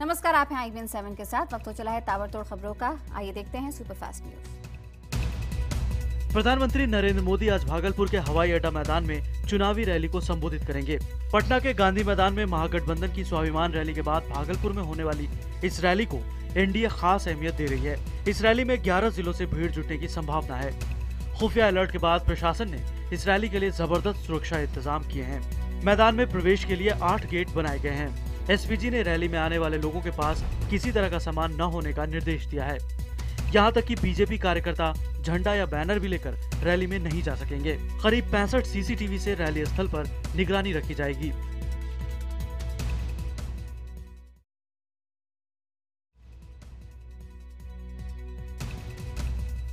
नमस्कार, आप हैं IBN 7 के साथ। वक्त हो चला है ताबड़तोड़ खबरों का। आइए देखते हैं सुपरफास्ट न्यूज। प्रधानमंत्री नरेंद्र मोदी आज भागलपुर के हवाई अड्डा मैदान में चुनावी रैली को संबोधित करेंगे। पटना के गांधी मैदान में महागठबंधन की स्वाभिमान रैली के बाद भागलपुर में होने वाली इस रैली को एनडीए खास अहमियत दे रही है। इस रैली में 11 जिलों से भीड़ जुटने की संभावना है। खुफिया अलर्ट के बाद प्रशासन ने इस रैली के लिए जबरदस्त सुरक्षा इंतजाम किए हैं। मैदान में प्रवेश के लिए 8 गेट बनाए गए हैं। एसपीजी ने रैली में आने वाले लोगों के पास किसी तरह का सामान न होने का निर्देश दिया है। यहाँ तक कि बीजेपी कार्यकर्ता झंडा या बैनर भी लेकर रैली में नहीं जा सकेंगे। करीब 65 सीसीटीवी से रैली स्थल पर निगरानी रखी जाएगी।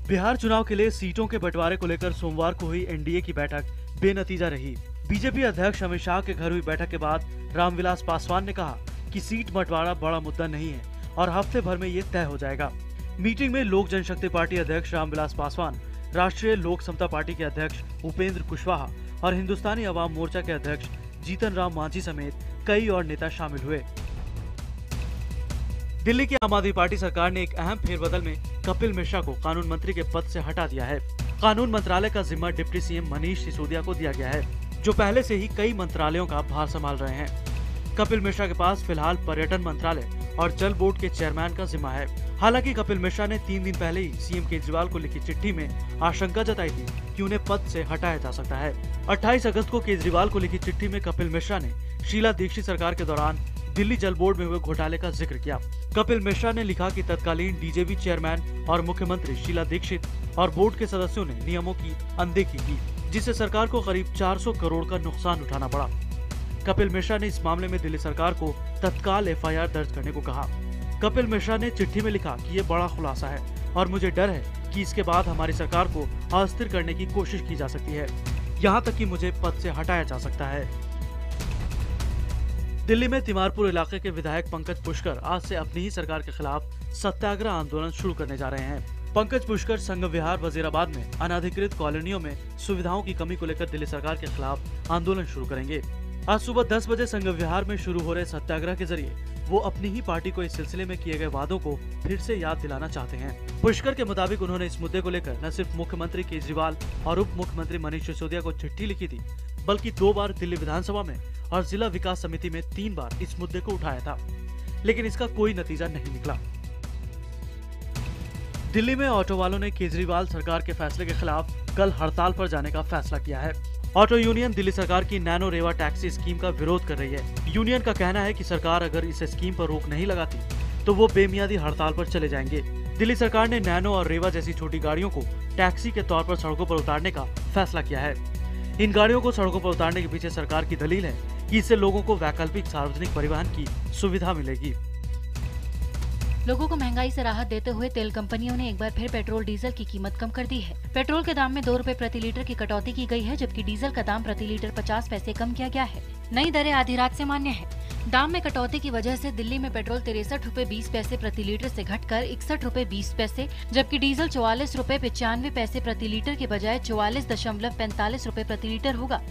बिहार चुनाव के लिए सीटों के बंटवारे को लेकर सोमवार को हुई एनडीए की बैठक बेनतीजा रही। बीजेपी अध्यक्ष अमित शाह के घर हुई बैठक के बाद रामविलास पासवान ने कहा कि सीट बंटवारा बड़ा मुद्दा नहीं है और हफ्ते भर में ये तय हो जाएगा। मीटिंग में लोक जनशक्ति पार्टी अध्यक्ष रामविलास पासवान, राष्ट्रीय लोक समता पार्टी के अध्यक्ष उपेंद्र कुशवाहा और हिंदुस्तानी अवाम मोर्चा के अध्यक्ष जीतन राम मांझी समेत कई और नेता शामिल हुए। दिल्ली की आम आदमी पार्टी सरकार ने एक अहम फेरबदल में कपिल मिश्रा को कानून मंत्री के पद से हटा दिया है। कानून मंत्रालय का जिम्मा डिप्टी सीएम मनीष सिसोदिया को दिया गया है, जो पहले से ही कई मंत्रालयों का भार संभाल रहे हैं। कपिल मिश्रा के पास फिलहाल पर्यटन मंत्रालय और जल बोर्ड के चेयरमैन का जिम्मा है। हालांकि कपिल मिश्रा ने 3 दिन पहले ही सीएम केजरीवाल को लिखी चिट्ठी में आशंका जताई थी कि उन्हें पद से हटाया जा सकता है। 28 अगस्त को केजरीवाल को लिखी चिट्ठी में कपिल मिश्रा ने शीला दीक्षित सरकार के दौरान दिल्ली जल बोर्ड में हुए घोटाले का जिक्र किया। कपिल मिश्रा ने लिखा कि तत्कालीन डीजेवी चेयरमैन और मुख्यमंत्री शीला दीक्षित और बोर्ड के सदस्यों ने नियमों की अनदेखी की, जिससे सरकार को करीब 400 करोड़ का नुकसान उठाना पड़ा। कपिल मिश्रा ने इस मामले में दिल्ली सरकार को तत्काल एफआईआर दर्ज करने को कहा। कपिल मिश्रा ने चिट्ठी में लिखा कि ये बड़ा खुलासा है और मुझे डर है कि इसके बाद हमारी सरकार को अस्थिर करने की कोशिश की जा सकती है, यहाँ तक कि मुझे पद से हटाया जा सकता है। दिल्ली में तिमारपुर इलाके के विधायक पंकज पुष्कर आज से अपनी ही सरकार के खिलाफ सत्याग्रह आंदोलन शुरू करने जा रहे हैं। पंकज पुष्कर संघ विहार वजीराबाद में अनधिकृत कॉलोनियों में सुविधाओं की कमी को लेकर दिल्ली सरकार के खिलाफ आंदोलन शुरू करेंगे। आज सुबह 10 बजे संघ विहार में शुरू हो रहे सत्याग्रह के जरिए वो अपनी ही पार्टी को इस सिलसिले में किए गए वादों को फिर से याद दिलाना चाहते हैं। पुष्कर के मुताबिक उन्होंने इस मुद्दे को लेकर न सिर्फ मुख्यमंत्री केजरीवाल और उप मुख्यमंत्री मनीष सिसोदिया को चिट्ठी लिखी थी, बल्कि 2 बार दिल्ली विधानसभा में और जिला विकास समिति में 3 बार इस मुद्दे को उठाया था, लेकिन इसका कोई नतीजा नहीं निकला। दिल्ली में ऑटो वालों ने केजरीवाल सरकार के फैसले के खिलाफ कल हड़ताल पर जाने का फैसला किया है। ऑटो यूनियन दिल्ली सरकार की नैनो रेवा टैक्सी स्कीम का विरोध कर रही है। यूनियन का कहना है कि सरकार अगर इस स्कीम पर रोक नहीं लगाती तो वो बेमियादी हड़ताल पर चले जाएंगे। दिल्ली सरकार ने नैनो और रेवा जैसी छोटी गाड़ियों को टैक्सी के तौर पर सड़कों पर उतारने का फैसला किया है। इन गाड़ियों को सड़कों पर उतारने के पीछे सरकार की दलील है कि इससे लोगों को वैकल्पिक सार्वजनिक परिवहन की सुविधा मिलेगी। लोगों को महंगाई से राहत देते हुए तेल कंपनियों ने एक बार फिर पेट्रोल डीजल की कीमत कम कर दी है। पेट्रोल के दाम में 2 रुपए प्रति लीटर की कटौती की गई है, जबकि डीजल का दाम प्रति लीटर 50 पैसे कम किया गया है। नई दरें आधी रात से मान्य है। दाम में कटौती की वजह से दिल्ली में पेट्रोल 63 रुपए 20 पैसे प्रति लीटर से घटकर 61 रुपए 20 पैसे, जबकि डीजल 44 रुपए 95 पैसे प्रति लीटर के बजाय 44.45 रुपए प्रति लीटर होगा।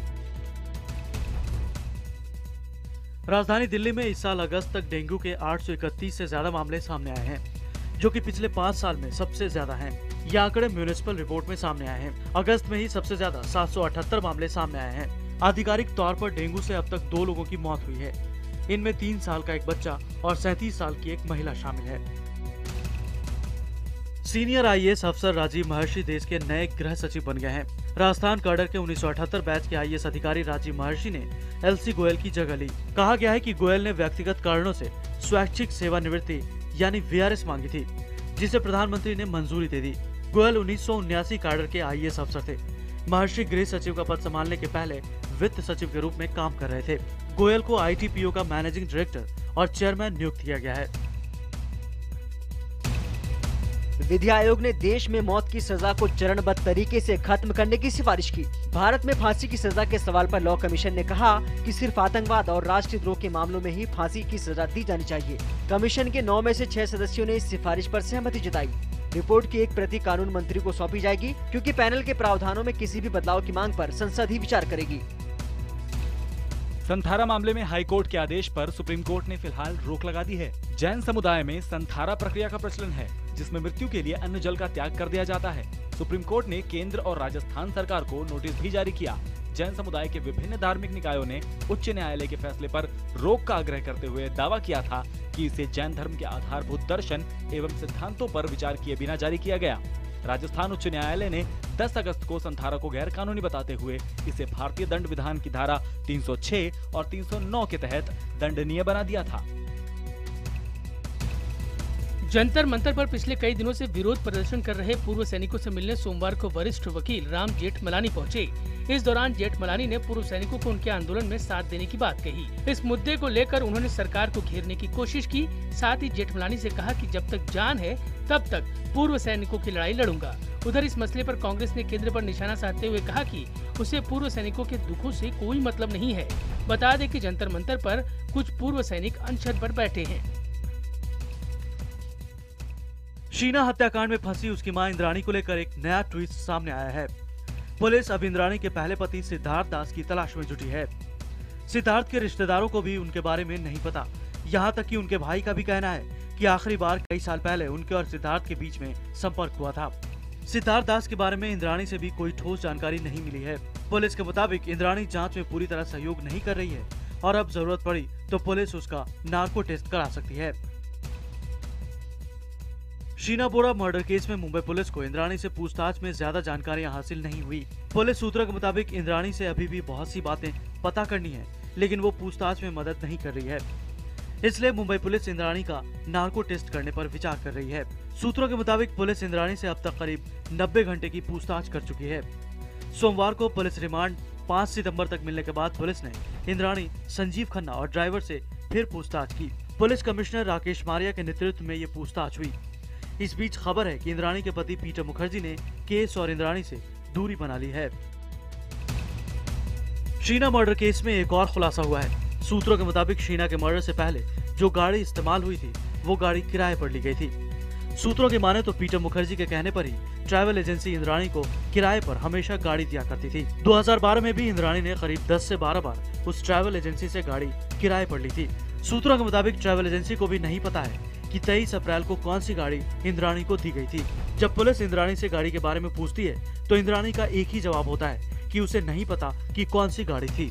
राजधानी दिल्ली में इस साल अगस्त तक डेंगू के 831 से ज्यादा मामले सामने आए हैं, जो कि पिछले 5 साल में सबसे ज्यादा हैं। ये आंकड़े म्यूनिसिपल रिपोर्ट में सामने आए हैं। अगस्त में ही सबसे ज्यादा 778 मामले सामने आए हैं। आधिकारिक तौर पर डेंगू से अब तक 2 लोगों की मौत हुई है। इनमें 3 साल का एक बच्चा और 37 साल की एक महिला शामिल है। सीनियर आईएएस अफसर राजीव महर्षि देश के नए गृह सचिव बन गए हैं। राजस्थान कैडर के 1978 बैच के आईएएस अधिकारी राजीव महर्षि ने एलसी गोयल की जगह ली। कहा गया है कि गोयल ने व्यक्तिगत कारणों से स्वैच्छिक सेवानिवृत्ति यानी वीआरएस मांगी थी, जिसे प्रधानमंत्री ने मंजूरी दे दी। गोयल 1979 कैडर के आईएएस अफसर थे। महर्षि गृह सचिव का पद संभालने के पहले वित्त सचिव के रूप में काम कर रहे थे। गोयल को आईटीपीओ का मैनेजिंग डायरेक्टर और चेयरमैन नियुक्त किया गया है। विधि आयोग ने देश में मौत की सजा को चरणबद्ध तरीके से खत्म करने की सिफारिश की। भारत में फांसी की सजा के सवाल पर लॉ कमीशन ने कहा कि सिर्फ आतंकवाद और राष्ट्रद्रोह के मामलों में ही फांसी की सजा दी जानी चाहिए। कमीशन के 9 में से 6 सदस्यों ने इस सिफारिश पर सहमति जताई। रिपोर्ट की एक प्रति कानून मंत्री को सौंपी जाएगी, क्योंकि पैनल के प्रावधानों में किसी भी बदलाव की मांग पर संसद ही विचार करेगी। संथारा मामले में हाई कोर्ट के आदेश पर सुप्रीम कोर्ट ने फिलहाल रोक लगा दी है। जैन समुदाय में संथारा प्रक्रिया का प्रचलन है, जिसमें मृत्यु के लिए अन्न जल का त्याग कर दिया जाता है। सुप्रीम कोर्ट ने केंद्र और राजस्थान सरकार को नोटिस भी जारी किया। जैन समुदाय के विभिन्न धार्मिक निकायों ने उच्च न्यायालय के फैसले पर रोक का आग्रह करते हुए दावा किया था कि इसे जैन धर्म के आधारभूत दर्शन एवं सिद्धांतों पर विचार किए बिना जारी किया गया। राजस्थान उच्च न्यायालय ने 10 अगस्त को संथारा को गैर कानूनी बताते हुए इसे भारतीय दंड विधान की धारा 306 और 309 के तहत दंडनीय बना दिया था। जंतर मंतर पर पिछले कई दिनों से विरोध प्रदर्शन कर रहे पूर्व सैनिकों से मिलने सोमवार को वरिष्ठ वकील राम जेठमलानी पहुंचे। इस दौरान जेठमलानी ने पूर्व सैनिकों को उनके आंदोलन में साथ देने की बात कही। इस मुद्दे को लेकर उन्होंने सरकार को घेरने की कोशिश की। साथ ही जेठमलानी से कहा कि जब तक जान है तब तक पूर्व सैनिकों की लड़ाई लड़ूंगा। उधर इस मसले पर कांग्रेस ने केंद्र पर निशाना साधते हुए कहा कि उसे पूर्व सैनिकों के दुखों से कोई मतलब नहीं है। बता दें कि जंतर मंतर पर कुछ पूर्व सैनिक अनशन पर बैठे हैं। शीना हत्याकांड में फंसी उसकी मां इंद्राणी को लेकर एक नया ट्विस्ट सामने आया है। पुलिस अब इंद्राणी के पहले पति सिद्धार्थ दास की तलाश में जुटी है। सिद्धार्थ के रिश्तेदारों को भी उनके बारे में नहीं पता। यहाँ तक कि उनके भाई का भी कहना है कि आखिरी बार कई साल पहले उनके और सिद्धार्थ के बीच में संपर्क हुआ था। सिद्धार्थ दास के बारे में इंद्राणी से भी कोई ठोस जानकारी नहीं मिली है। पुलिस के मुताबिक इंद्राणी जांच में पूरी तरह सहयोग नहीं कर रही है और अब जरूरत पड़ी तो पुलिस उसका नार्को टेस्ट करा सकती है। शीना बोरा मर्डर केस में मुंबई पुलिस को इंद्राणी से पूछताछ में ज्यादा जानकारियां हासिल नहीं हुई। पुलिस सूत्रों के मुताबिक इंद्राणी से अभी भी बहुत सी बातें पता करनी है, लेकिन वो पूछताछ में मदद नहीं कर रही है। इसलिए मुंबई पुलिस इंद्राणी का नार्को टेस्ट करने पर विचार कर रही है। सूत्रों के मुताबिक पुलिस इंद्राणी से अब तक करीब 90 घंटे की पूछताछ कर चुकी है। सोमवार को पुलिस रिमांड 5 सितंबर तक मिलने के बाद पुलिस ने इंद्राणी, संजीव खन्ना और ड्राइवर से फिर पूछताछ की। पुलिस कमिश्नर राकेश मारिया के नेतृत्व में ये पूछताछ हुई। इस बीच खबर है कि इंद्राणी के पति पीटर मुखर्जी ने केस और इंद्राणी से दूरी बना ली है। शीना मर्डर केस में एक और खुलासा हुआ है। सूत्रों के मुताबिक शीना के मर्डर से पहले जो गाड़ी इस्तेमाल हुई थी वो गाड़ी किराए पर ली गई थी। सूत्रों की माने तो पीटर मुखर्जी के कहने पर ही ट्रैवल एजेंसी इंद्राणी को किराए पर हमेशा गाड़ी दिया करती थी। 2012 में भी इंद्राणी ने करीब 10 से 12 बार उस ट्रैवल एजेंसी से गाड़ी किराए पर ली थी। सूत्रों के मुताबिक ट्रैवल एजेंसी को भी नहीं पता है कि 23 अप्रैल को कौन सी गाड़ी इंद्राणी को दी गई थी। जब पुलिस इंद्राणी से गाड़ी के बारे में पूछती है तो इंद्राणी का एक ही जवाब होता है कि उसे नहीं पता कि कौन सी गाड़ी थी।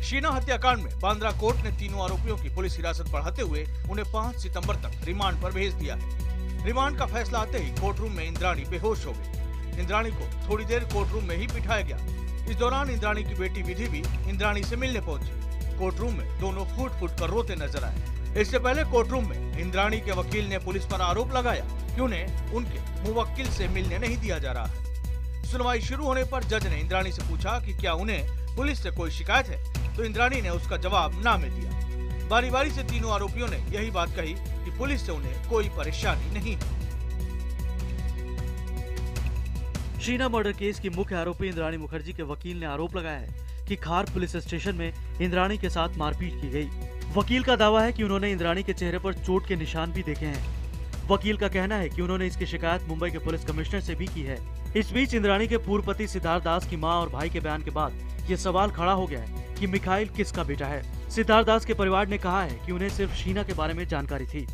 शीना हत्याकांड में बांद्रा कोर्ट ने तीनों आरोपियों की पुलिस हिरासत बढ़ाते हुए उन्हें 5 सितंबर तक रिमांड पर भेज दिया है। रिमांड का फैसला आते ही कोर्ट रूम में इंद्राणी बेहोश हो गई। इंद्राणी को थोड़ी देर कोर्ट रूम में ही बिठाया गया। इस दौरान इंद्राणी की बेटी विधि भी इंद्राणी से मिलने पहुंची। कोर्ट रूम में दोनों फूट फूट कर रोते नजर आए। इससे पहले कोर्ट रूम में इंद्राणी के वकील ने पुलिस पर आरोप लगाया कि उन्हें उनके मुवक्किल से मिलने नहीं दिया जा रहा है। सुनवाई शुरू होने पर जज ने इंद्राणी से पूछा कि क्या उन्हें पुलिस से कोई शिकायत है, तो इंद्राणी ने उसका जवाब ना में दिया। बारी बारी से तीनों आरोपियों ने यही बात कही कि पुलिस से उन्हें कोई परेशानी नहीं है। शीना मर्डर केस की मुख्य आरोपी इंद्राणी मुखर्जी के वकील ने आरोप लगाया है कि खार पुलिस स्टेशन में इंद्राणी के साथ मारपीट की गई। वकील का दावा है कि उन्होंने इंद्राणी के चेहरे पर चोट के निशान भी देखे हैं। वकील का कहना है कि उन्होंने इसकी शिकायत मुंबई के पुलिस कमिश्नर से भी की है। इस बीच इंद्राणी के पूर्व पति सिद्धार्थ दास की मां और भाई के बयान के बाद ये सवाल खड़ा हो गया है कि मिखाइल किसका बेटा है। सिद्धार्थ दास के परिवार ने कहा है कि उन्हें सिर्फ शीना के बारे में जानकारी थी।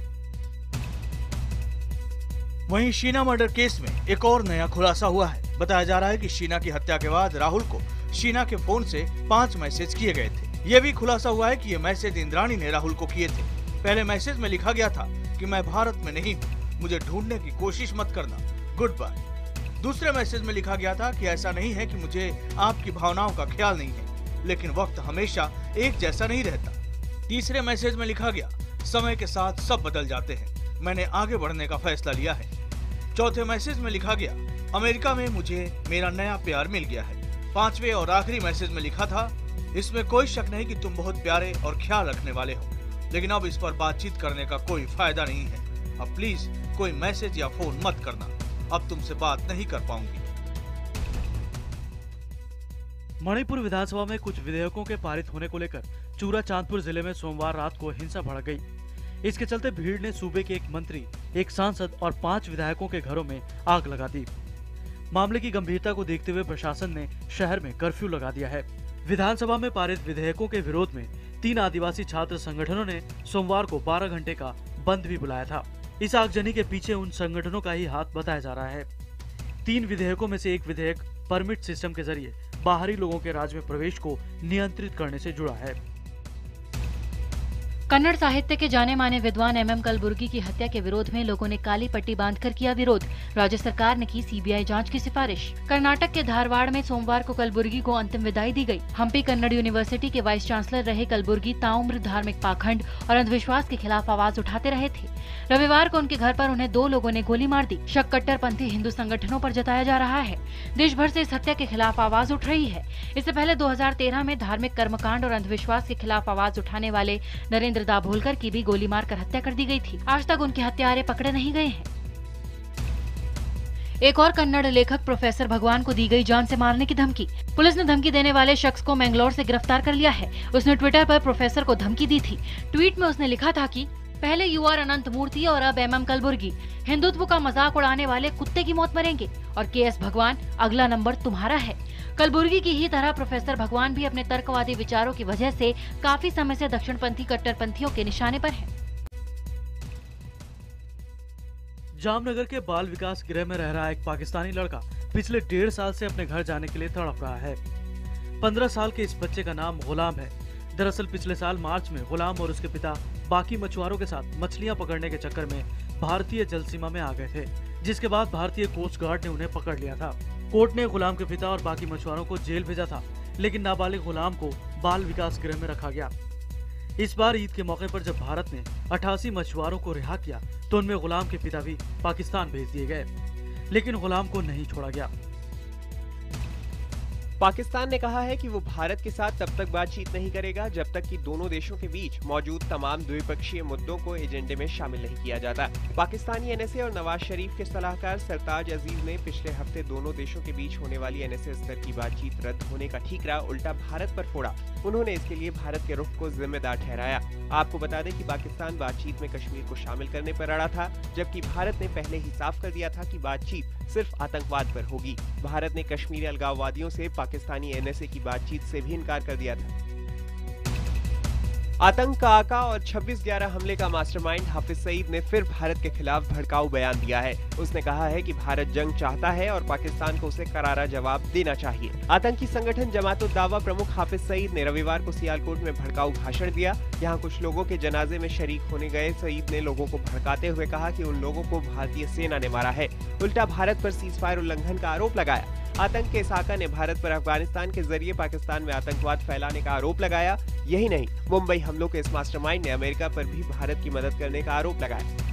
वहीं शीना मर्डर केस में एक और नया खुलासा हुआ है। बताया जा रहा है कि शीना की हत्या के बाद राहुल को शीना के फोन से 5 मैसेज किए गए थे। यह भी खुलासा हुआ है कि ये मैसेज इंद्राणी ने राहुल को किए थे। पहले मैसेज में लिखा गया था कि मैं भारत में नहीं हूँ, मुझे ढूंढने की कोशिश मत करना, गुड बाय। दूसरे मैसेज में लिखा गया था कि ऐसा नहीं है कि मुझे आपकी भावनाओं का ख्याल नहीं है, लेकिन वक्त हमेशा एक जैसा नहीं रहता। तीसरे मैसेज में लिखा गया, समय के साथ सब बदल जाते हैं, मैंने आगे बढ़ने का फैसला लिया है। चौथे मैसेज में लिखा गया, अमेरिका में मुझे मेरा नया प्यार मिल गया है। पांचवे और आखिरी मैसेज में लिखा था, इसमें कोई शक नहीं कि तुम बहुत प्यारे और ख्याल रखने वाले हो, लेकिन अब इस पर बातचीत करने का कोई फायदा नहीं है। अब प्लीज कोई मैसेज या फोन मत करना, अब तुमसे बात नहीं कर पाऊंगी। मणिपुर विधानसभा में कुछ विधेयकों के पारित होने को लेकर चूरा चांदपुर जिले में सोमवार रात को हिंसा भड़क गई। इसके चलते भीड़ ने सूबे के एक मंत्री, एक सांसद और 5 विधायकों के घरों में आग लगा दी। मामले की गंभीरता को देखते हुए प्रशासन ने शहर में कर्फ्यू लगा दिया है। विधानसभा में पारित विधेयकों के विरोध में 3 आदिवासी छात्र संगठनों ने सोमवार को 12 घंटे का बंद भी बुलाया था। इस आगजनी के पीछे उन संगठनों का ही हाथ बताया जा रहा है। 3 विधेयकों में से एक विधेयक परमिट सिस्टम के जरिए बाहरी लोगों के राज्य में प्रवेश को नियंत्रित करने से जुड़ा है। कन्नड़ साहित्य के जाने माने विद्वान MM कलबुर्गी की हत्या के विरोध में लोगों ने काली पट्टी बांधकर किया विरोध। राज्य सरकार ने की CBI जांच की सिफारिश। कर्नाटक के धारवाड़ में सोमवार को कलबुर्गी को अंतिम विदाई दी गई। हम्पी कन्नड़ यूनिवर्सिटी के वाइस चांसलर रहे कलबुर्गी ताउम्र धार्मिक पाखंड और अंधविश्वास के खिलाफ आवाज उठाते रहे थे। रविवार को उनके घर पर उन्हें 2 लोगों ने गोली मार दी। शक कट्टरपंथी हिंदू संगठनों पर जताया जा रहा है। देश भर से इस हत्या के खिलाफ आवाज उठ रही है। इससे पहले 2013 में धार्मिक कर्मकांड और अंधविश्वास के खिलाफ आवाज उठाने वाले नरेंद्र दाभोलकर की भी गोली मारकर हत्या कर दी गई थी। आज तक उनके हत्यारे पकड़े नहीं गए हैं। एक और कन्नड़ लेखक प्रोफेसर भगवान को दी गई जान से मारने की धमकी। पुलिस ने धमकी देने वाले शख्स को मैंगलोर से गिरफ्तार कर लिया है। उसने ट्विटर पर प्रोफेसर को धमकी दी थी। ट्वीट में उसने लिखा था कि पहले UR अनंत मूर्ति और अब MM कलबुर्गी, हिंदुत्व का मजाक उड़ाने वाले कुत्ते की मौत मरेंगे और KS भगवान अगला नंबर तुम्हारा है। कलबुर्गी की ही तरह प्रोफेसर भगवान भी अपने तर्कवादी विचारों की वजह से काफी समय से दक्षिणपंथी कट्टरपंथियों के निशाने पर हैं। जामनगर के बाल विकास गृह में रह रहा एक पाकिस्तानी लड़का पिछले 1.5 साल से अपने घर जाने के लिए तड़प रहा है। 15 साल के इस बच्चे का नाम गुलाम है। दरअसल पिछले साल मार्च में गुलाम और उसके पिता बाकी मछुआरों के साथ मछलियां पकड़ने के चक्कर में भारतीय जल सीमा में आ गए थे, जिसके बाद भारतीय कोस्ट गार्ड ने उन्हें पकड़ लिया था। कोर्ट ने गुलाम के पिता और बाकी मछुआरों को जेल भेजा था, लेकिन नाबालिग गुलाम को बाल विकास गृह में रखा गया। इस बार ईद के मौके पर जब भारत ने 88 मछुआरों को रिहा किया तो उनमें गुलाम के पिता भी पाकिस्तान भेज दिए गए, लेकिन गुलाम को नहीं छोड़ा गया। पाकिस्तान ने कहा है कि वो भारत के साथ तब तक बातचीत नहीं करेगा जब तक कि दोनों देशों के बीच मौजूद तमाम द्विपक्षीय मुद्दों को एजेंडे में शामिल नहीं किया जाता। पाकिस्तानी NSA और नवाज शरीफ के सलाहकार सरताज अजीज ने पिछले हफ्ते दोनों देशों के बीच होने वाली NSA स्तर की बातचीत रद्द होने का ठीकरा उल्टा भारत पर फोड़ा। उन्होंने इसके लिए भारत के रुख को जिम्मेदार ठहराया। आपको बता दें कि पाकिस्तान बातचीत में कश्मीर को शामिल करने पर अड़ा था, जबकि भारत ने पहले ही साफ कर दिया था कि बातचीत सिर्फ आतंकवाद पर होगी। भारत ने कश्मीरी अलगाववादियों से पाकिस्तानी NSA की बातचीत से भी इनकार कर दिया था। आतंक का आका और 26/11 हमले का मास्टरमाइंड हाफिज सईद ने फिर भारत के खिलाफ भड़काऊ बयान दिया है। उसने कहा है कि भारत जंग चाहता है और पाकिस्तान को उसे करारा जवाब देना चाहिए। आतंकी संगठन जमात-उद-दावा प्रमुख हाफिज सईद ने रविवार को सियालकोट में भड़काऊ भाषण दिया। यहाँ कुछ लोगों के जनाजे में शरीक होने गए सईद ने लोगों को भड़काते हुए कहा कि उन लोगों को भारतीय सेना ने मारा है। उल्टा भारत पर सीजफायर उल्लंघन का आरोप लगाया। आतंक के साका ने भारत पर अफगानिस्तान के जरिए पाकिस्तान में आतंकवाद फैलाने का आरोप लगाया। यही नहीं, मुंबई हमलों के इस मास्टरमाइंड ने अमेरिका पर भी भारत की मदद करने का आरोप लगाया।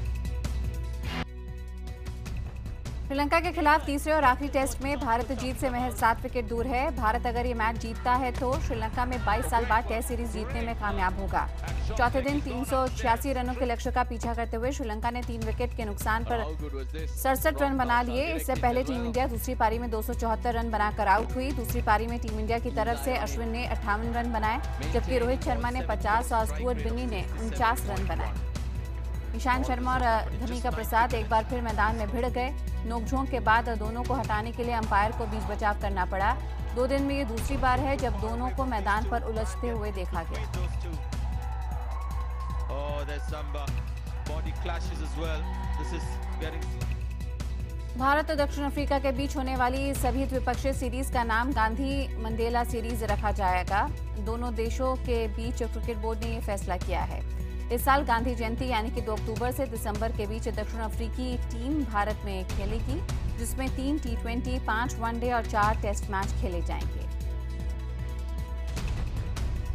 श्रीलंका के खिलाफ तीसरे और आखिरी टेस्ट में भारत जीत से महज 7 विकेट दूर है। भारत अगर ये मैच जीतता है तो श्रीलंका में 22 साल बाद टेस्ट सीरीज जीतने में कामयाब होगा। चौथे दिन 386 रनों के लक्ष्य का पीछा करते हुए श्रीलंका ने 3 विकेट के नुकसान पर 67 रन बना लिए। इससे पहले टीम इंडिया दूसरी पारी में 274 रन बनाकर आउट हुई। दूसरी पारी में टीम इंडिया की तरफ से अश्विन ने 58 रन बनाए, जबकि रोहित शर्मा ने 50 और स्टुअर्ट बिन्नी ने 49 रन बनाए। ईशांत शर्मा और धनिका प्रसाद एक बार फिर मैदान में भिड़ गए। नोकझोंक के बाद दोनों को हटाने के लिए अंपायर को बीच बचाव करना पड़ा। 2 दिन में ये दूसरी बार है जब दोनों को मैदान पर उलझते हुए देखा गया। भारत और दक्षिण अफ्रीका के बीच होने वाली सभी द्विपक्षीय सीरीज का नाम गांधी मंडेला सीरीज रखा जाएगा। दोनों देशों के बीच क्रिकेट बोर्ड ने ये फैसला किया है। इस साल गांधी जयंती यानी कि 2 अक्टूबर से दिसंबर के बीच दक्षिण अफ्रीकी टीम भारत में खेलेगी, जिसमें 3 T20, 5 वनडे और 4 टेस्ट मैच खेले जाएंगे।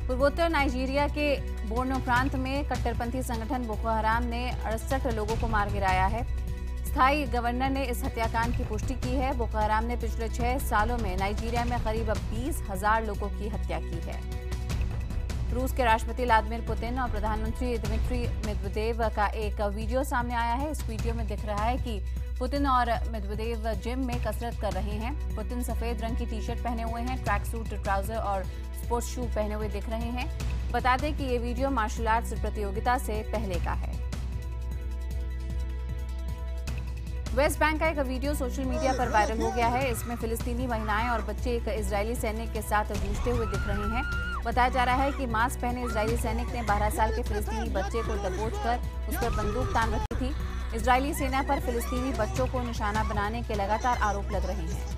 पूर्वोत्तर नाइजीरिया के बोर्नो प्रांत में कट्टरपंथी संगठन बोको हराम ने 68 लोगों को मार गिराया है। स्थायी गवर्नर ने इस हत्याकांड की पुष्टि की है। बोको हराम ने पिछले 6 सालों में नाइजीरिया में करीब 20,000 लोगों की हत्या की है। रूस के राष्ट्रपति व्लादिमीर पुतिन और प्रधानमंत्री दिमित्री मेदवेदेव का एक वीडियो सामने आया है। इस वीडियो में दिख रहा है कि पुतिन और मेदवेदेव जिम में कसरत कर रहे हैं। पुतिन सफेद रंग की टी-शर्ट पहने हुए हैं, ट्रैक सूट, ट्राउजर और स्पोर्ट्स शू पहने हुए दिख रहे हैं। बता दें कि ये वीडियो मार्शल आर्ट्स प्रतियोगिता से पहले का है। वेस्ट बैंक का एक वीडियो सोशल मीडिया पर वायरल हो गया है। इसमें फिलिस्तीनी महिलाएं और बच्चे एक इजरायली सैनिक के साथ जूझते हुए दिख रहे हैं। बताया जा रहा है कि मास्क पहने इजरायली सैनिक ने 12 साल के फिलिस्तीनी बच्चे को दबोचकर उस पर बंदूक तान रखी थी। इजरायली सेना पर फिलिस्तीनी बच्चों को निशाना बनाने के लगातार आरोप लग रहे हैं।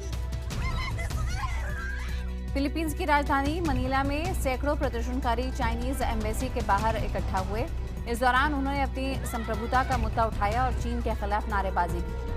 फिलीपींस की राजधानी मनीला में सैकड़ों प्रदर्शनकारी चाइनीज एम्बेसी के बाहर इकट्ठा हुए। इस दौरान उन्होंने अपनी संप्रभुता का मुद्दा उठाया और चीन के खिलाफ नारेबाजी की।